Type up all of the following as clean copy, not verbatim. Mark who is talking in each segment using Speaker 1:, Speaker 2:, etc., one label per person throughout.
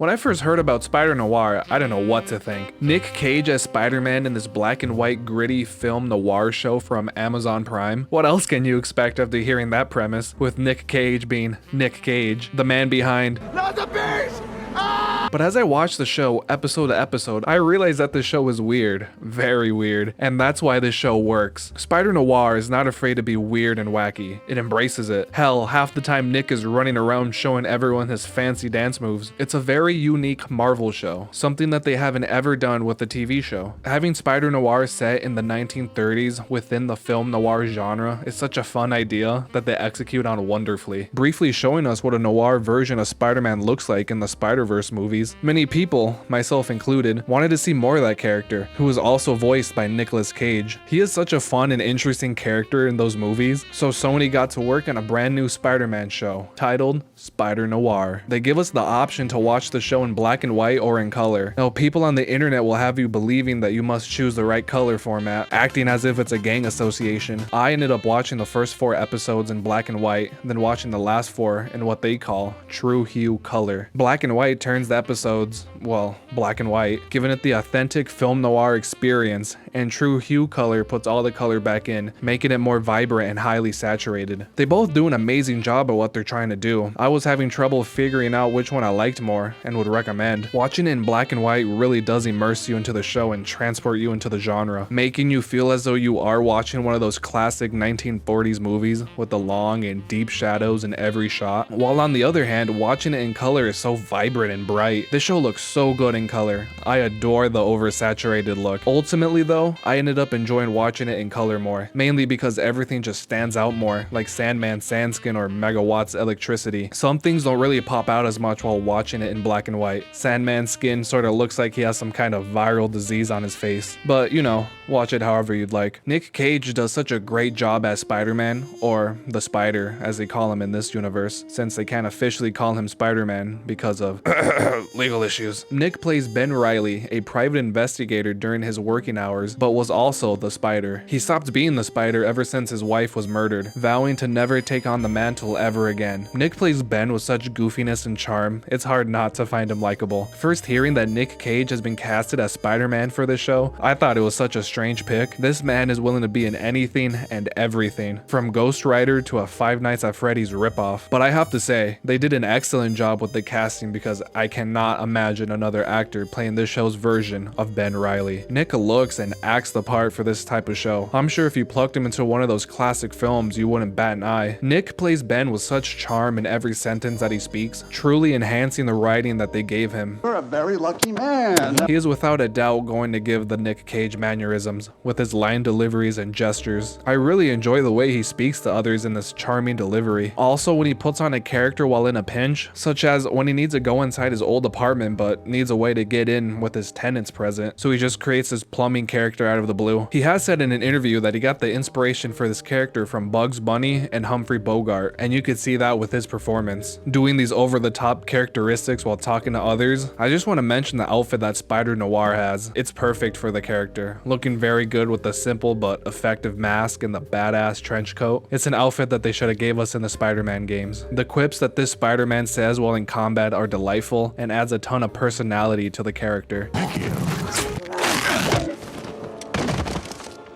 Speaker 1: When I first heard about Spider-Noir, I didn't know what to think. Nick Cage as Spider-Man in this black and white gritty film noir show from Amazon Prime? What else can you expect after hearing that premise, with Nick Cage being Nick Cage, the man behind Not the Beast! But as I watched the show episode to episode, I realized that the show is weird, very weird, and that's why this show works. Spider-Noir is not afraid to be weird and wacky. It embraces it. Hell, half the time Nick is running around showing everyone his fancy dance moves. It's a very unique Marvel show, something that they haven't ever done with a TV show. Having Spider-Noir set in the 1930s within the film noir genre is such a fun idea that they execute on wonderfully, briefly showing us what a noir version of Spider-Man looks like in the Spider-Verse movies. Many people, myself included, wanted to see more of that character, who was also voiced by Nicolas Cage. He is such a fun and interesting character in those movies, so Sony got to work on a brand new Spider-Man show, titled Spider-Noir. They give us the option to watch the show in black and white or in color. Now, people on the internet will have you believing that you must choose the right color format, acting as if it's a gang association. I ended up watching the first 4 episodes in black and white, then watching the last 4 in what they call True-Hue Color. Black and white turns the episodes, well, black and white, giving it the authentic film noir experience, and True-Hue Color puts all the color back in, making it more vibrant and highly saturated. They both do an amazing job at what they're trying to do. I was having trouble figuring out which one I liked more and would recommend. Watching it in black and white really does immerse you into the show and transport you into the genre, making you feel as though you are watching one of those classic 1940s movies with the long and deep shadows in every shot. While on the other hand, watching it in color is so vibrant and bright. This show looks so good in color. I adore the oversaturated look. Ultimately though, I ended up enjoying watching it in color more, mainly because everything just stands out more, like Sandman's Sandskin or Megawatt's electricity. Some things don't really pop out as much while watching it in black and white. Sandman's skin sort of looks like he has some kind of viral disease on his face, but you know, watch it however you'd like. Nick Cage does such a great job as Spider-Man, or the Spider as they call him in this universe, since they can't officially call him Spider-Man because of legal issues. Nick plays Ben Reilly, a private investigator during his working hours, but was also the Spider. He stopped being the Spider ever since his wife was murdered, vowing to never take on the mantle ever again. Nick plays Ben with such goofiness and charm, it's hard not to find him likable. First hearing that Nick Cage has been casted as Spider-Man for this show, I thought it was such a strange pick. This man is willing to be in anything and everything, from Ghost Rider to a Five Nights at Freddy's ripoff. But I have to say, they did an excellent job with the casting because I cannot imagine another actor playing this show's version of Ben Reilly. Nick looks and acts the part for this type of show. I'm sure if you plucked him into one of those classic films, you wouldn't bat an eye. Nick plays Ben with such charm in every sentence that he speaks, truly enhancing the writing that they gave him.
Speaker 2: You're a very lucky man.
Speaker 1: He is without a doubt going to give the Nick Cage mannerisms, with his line deliveries and gestures. I really enjoy the way he speaks to others in this charming delivery. Also, when he puts on a character while in a pinch, such as when he needs to go inside his old apartment but needs a way to get in with his tenants present, so he just creates this plumbing character out of the blue. He has said in an interview that he got the inspiration for this character from Bugs Bunny and Humphrey Bogart, and you could see that with his performance. Doing these over-the-top characteristics while talking to others, I just want to mention the outfit that Spider-Noir has. It's perfect for the character, looking very good with the simple but effective mask and the badass trench coat. It's an outfit that they should have gave us in the Spider-Man games. The quips that this Spider-Man says while in combat are delightful and adds a ton of personality to the character.
Speaker 3: Thank you.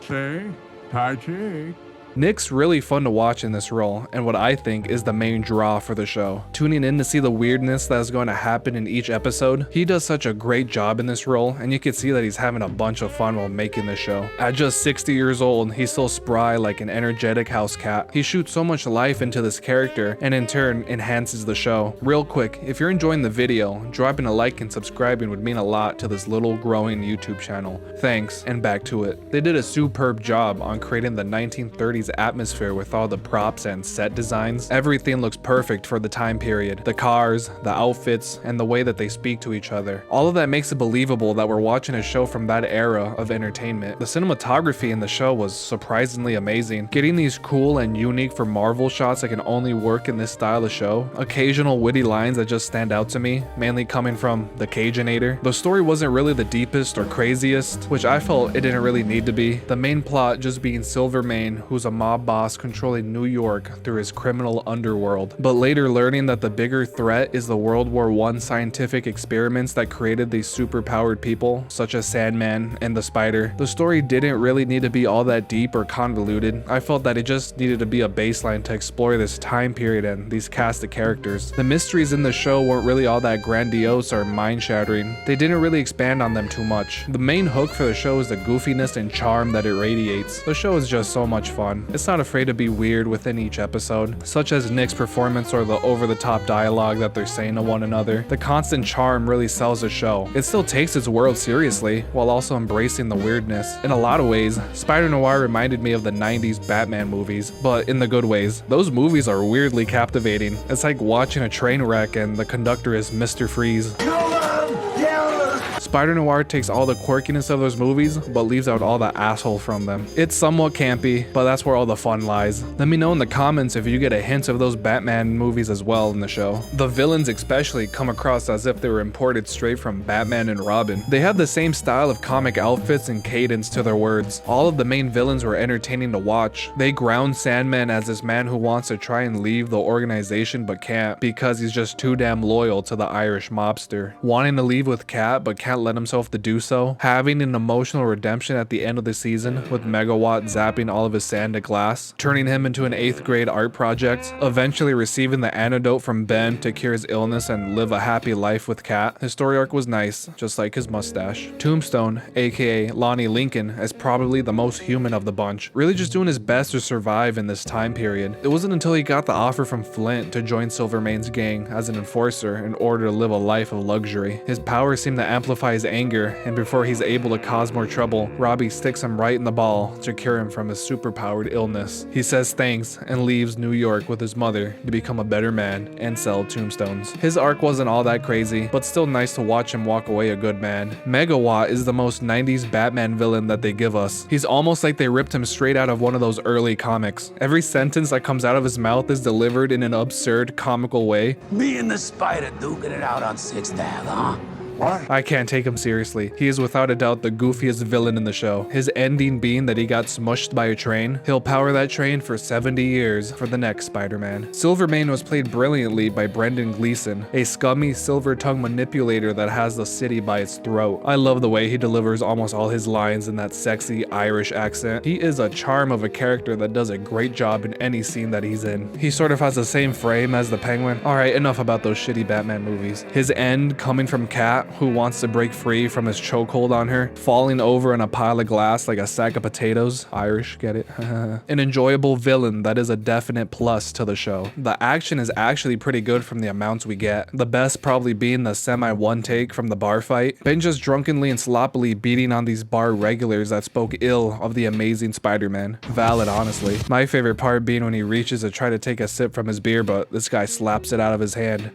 Speaker 3: Say, Tai Chi.
Speaker 1: Nick's really fun to watch in this role, and what I think is the main draw for the show. Tuning in to see the weirdness that is going to happen in each episode, he does such a great job in this role, and you can see that he's having a bunch of fun while making the show. At just 60 years old, he's still spry like an energetic house cat. He shoots so much life into this character, and in turn, enhances the show. Real quick, if you're enjoying the video, dropping a like and subscribing would mean a lot to this little growing YouTube channel. Thanks, and back to it. They did a superb job on creating the 1930s atmosphere with all the props and set designs. Everything looks perfect for the time period. The cars, the outfits, and the way that they speak to each other. All of that makes it believable that we're watching a show from that era of entertainment. The cinematography in the show was surprisingly amazing. Getting these cool and unique for Marvel shots that can only work in this style of show. Occasional witty lines that just stand out to me, mainly coming from the Cageinator. The story wasn't really the deepest or craziest, which I felt it didn't really need to be. The main plot just being Silvermane, who's a mob boss controlling New York through his criminal underworld, but later learning that the bigger threat is the World War I scientific experiments that created these superpowered people, such as Sandman and the Spider. The story didn't really need to be all that deep or convoluted. I felt that it just needed to be a baseline to explore this time period and these cast of characters. The mysteries in the show weren't really all that grandiose or mind-shattering. They didn't really expand on them too much. The main hook for the show is the goofiness and charm that it radiates. The show is just so much fun. It's not afraid to be weird within each episode, such as Nick's performance or the over-the-top dialogue that they're saying to one another. The constant charm really sells the show. It still takes its world seriously, while also embracing the weirdness. In a lot of ways, Spider-Noir reminded me of the 90s Batman movies, but in the good ways. Those movies are weirdly captivating. It's like watching a train wreck and the conductor is Mr. Freeze. Spider-Noir takes all the quirkiness of those movies, but leaves out all the asshole from them. It's somewhat campy, but that's where all the fun lies. Let me know in the comments if you get a hint of those Batman movies as well in the show. The villains especially come across as if they were imported straight from Batman and Robin. They have the same style of comic outfits and cadence to their words. All of the main villains were entertaining to watch. They ground Sandman as this man who wants to try and leave the organization but can't because he's just too damn loyal to the Irish mobster. Wanting to leave with Cat but can't let himself to do so. Having an emotional redemption at the end of the season with Megawatt zapping all of his sand to glass, turning him into an 8th grade art project, eventually receiving the antidote from Ben to cure his illness and live a happy life with Cat. His story arc was nice, just like his mustache. Tombstone, aka Lonnie Lincoln, is probably the most human of the bunch, really just doing his best to survive in this time period. It wasn't until he got the offer from Flint to join Silvermane's gang as an enforcer in order to live a life of luxury. His powers seem to amplify his anger, and before he's able to cause more trouble, Robbie sticks him right in the ball to cure him from his superpowered illness. He says thanks and leaves New York with his mother to become a better man and sell tombstones. His arc wasn't all that crazy, but still nice to watch him walk away a good man. Megawatt is the most 90s Batman villain that they give us. He's almost like they ripped him straight out of one of those early comics. Every sentence that comes out of his mouth is delivered in an absurd, comical way.
Speaker 4: Me and the Spider duking it out on 6th Ave, huh?
Speaker 2: What?
Speaker 1: I can't take him seriously. He is without a doubt the goofiest villain in the show. His ending being that he got smushed by a train. He'll power that train for 70 years for the next Spider-Man. Silvermane was played brilliantly by Brendan Gleeson, a scummy silver-tongued manipulator that has the city by its throat. I love the way he delivers almost all his lines in that sexy Irish accent. He is a charm of a character that does a great job in any scene that he's in. He sort of has the same frame as the Penguin. Alright, enough about those shitty Batman movies. His end coming from Cat, who wants to break free from his chokehold on her, falling over in a pile of glass like a sack of potatoes. Irish, get it? An enjoyable villain that is a definite plus to the show. The action is actually pretty good from the amounts we get. The best probably being the semi one take from the bar fight. Ben just drunkenly and sloppily beating on these bar regulars that spoke ill of the amazing Spider-Man. Valid, honestly. My favorite part being when he reaches to try to take a sip from his beer, but this guy slaps it out of his hand.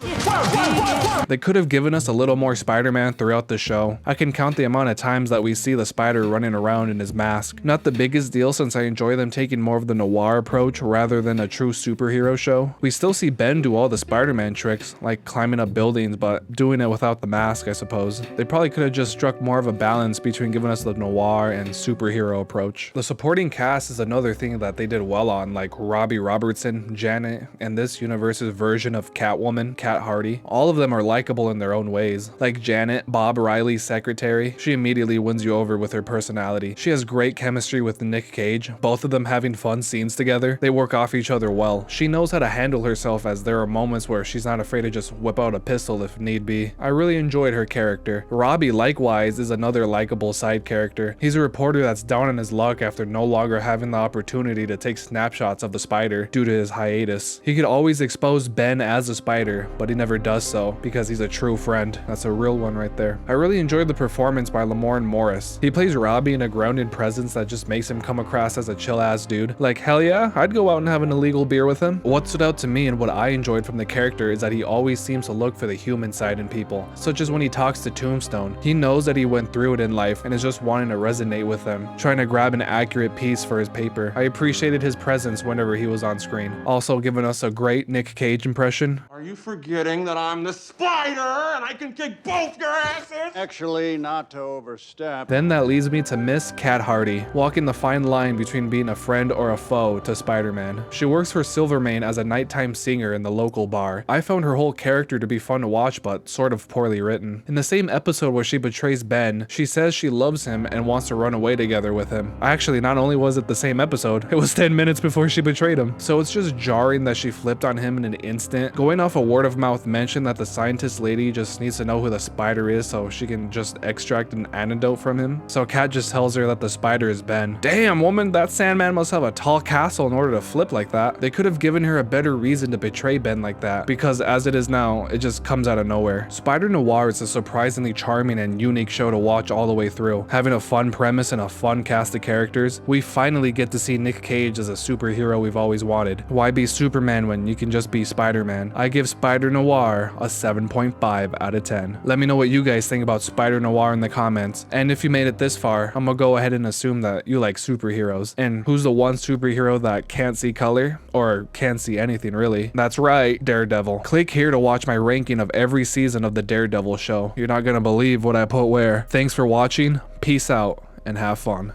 Speaker 1: They could have given us a little more Spider-Man throughout the show. I can count the amount of times that we see the Spider running around in his mask. Not the biggest deal since I enjoy them taking more of the noir approach rather than a true superhero show. We still see Ben do all the Spider-Man tricks, like climbing up buildings, but doing it without the mask, I suppose. They probably could have just struck more of a balance between giving us the noir and superhero approach. The supporting cast is another thing that they did well on, like Robbie Robertson, Janet, and this universe's version of Catwoman, Cat Hardy. All of them are likable in their own ways. Like Janet, Bob Riley's secretary, she immediately wins you over with her personality. She has great chemistry with Nick Cage, both of them having fun scenes together. They work off each other well. She knows how to handle herself, as there are moments where she's not afraid to just whip out a pistol if need be. I really enjoyed her character. Robbie, likewise, is another likable side character. He's a reporter that's down on his luck after no longer having the opportunity to take snapshots of the Spider due to his hiatus. He could always expose Ben as a Spider, but he never does so because he's a true friend. That's a real one right there. I really enjoyed the performance by Lamorne Morris. He plays Robbie in a grounded presence that just makes him come across as a chill ass dude. Like, hell yeah, I'd go out and have an illegal beer with him. What stood out to me and what I enjoyed from the character is that he always seems to look for the human side in people, such as when he talks to Tombstone. He knows that he went through it in life and is just wanting to resonate with them, trying to grab an accurate piece for his paper. I appreciated his presence whenever he was on screen. Also giving us a great Nick Cage impression.
Speaker 2: Are you forgetting that I'm the Spider and I can kick both
Speaker 3: both your asses!
Speaker 2: Actually, not to overstep.
Speaker 1: Then that leads me to Miss Cat Hardy, walking the fine line between being a friend or a foe to Spider-Man. She works for Silvermane as a nighttime singer in the local bar. I found her whole character to be fun to watch, but sort of poorly written. In the same episode where she betrays Ben, she says she loves him and wants to run away together with him. Actually, not only was it the same episode, it was 10 minutes before she betrayed him. So it's just jarring that she flipped on him in an instant. Going off a word of mouth mention that the scientist lady just needs to know who the spider is so she can just extract an antidote from him. So Kat just tells her that the spider is Ben. Damn, woman, that Sandman must have a tall castle in order to flip like that. They could have given her a better reason to betray Ben like that, because as it is now, it just comes out of nowhere. Spider-Noir is a surprisingly charming and unique show to watch all the way through. Having a fun premise and a fun cast of characters, we finally get to see Nick Cage as a superhero we've always wanted. Why be Superman when you can just be Spider-Man? I give Spider-Noir a 7.5 out of 10. Let me know what you guys think about Spider-Noir in the comments. And if you made it this far, I'm gonna go ahead and assume that you like superheroes. And who's the one superhero that can't see color? Or can't see anything really? That's right, Daredevil. Click here to watch my ranking of every season of the Daredevil show. You're not gonna believe what I put where. Thanks for watching, peace out, and have fun.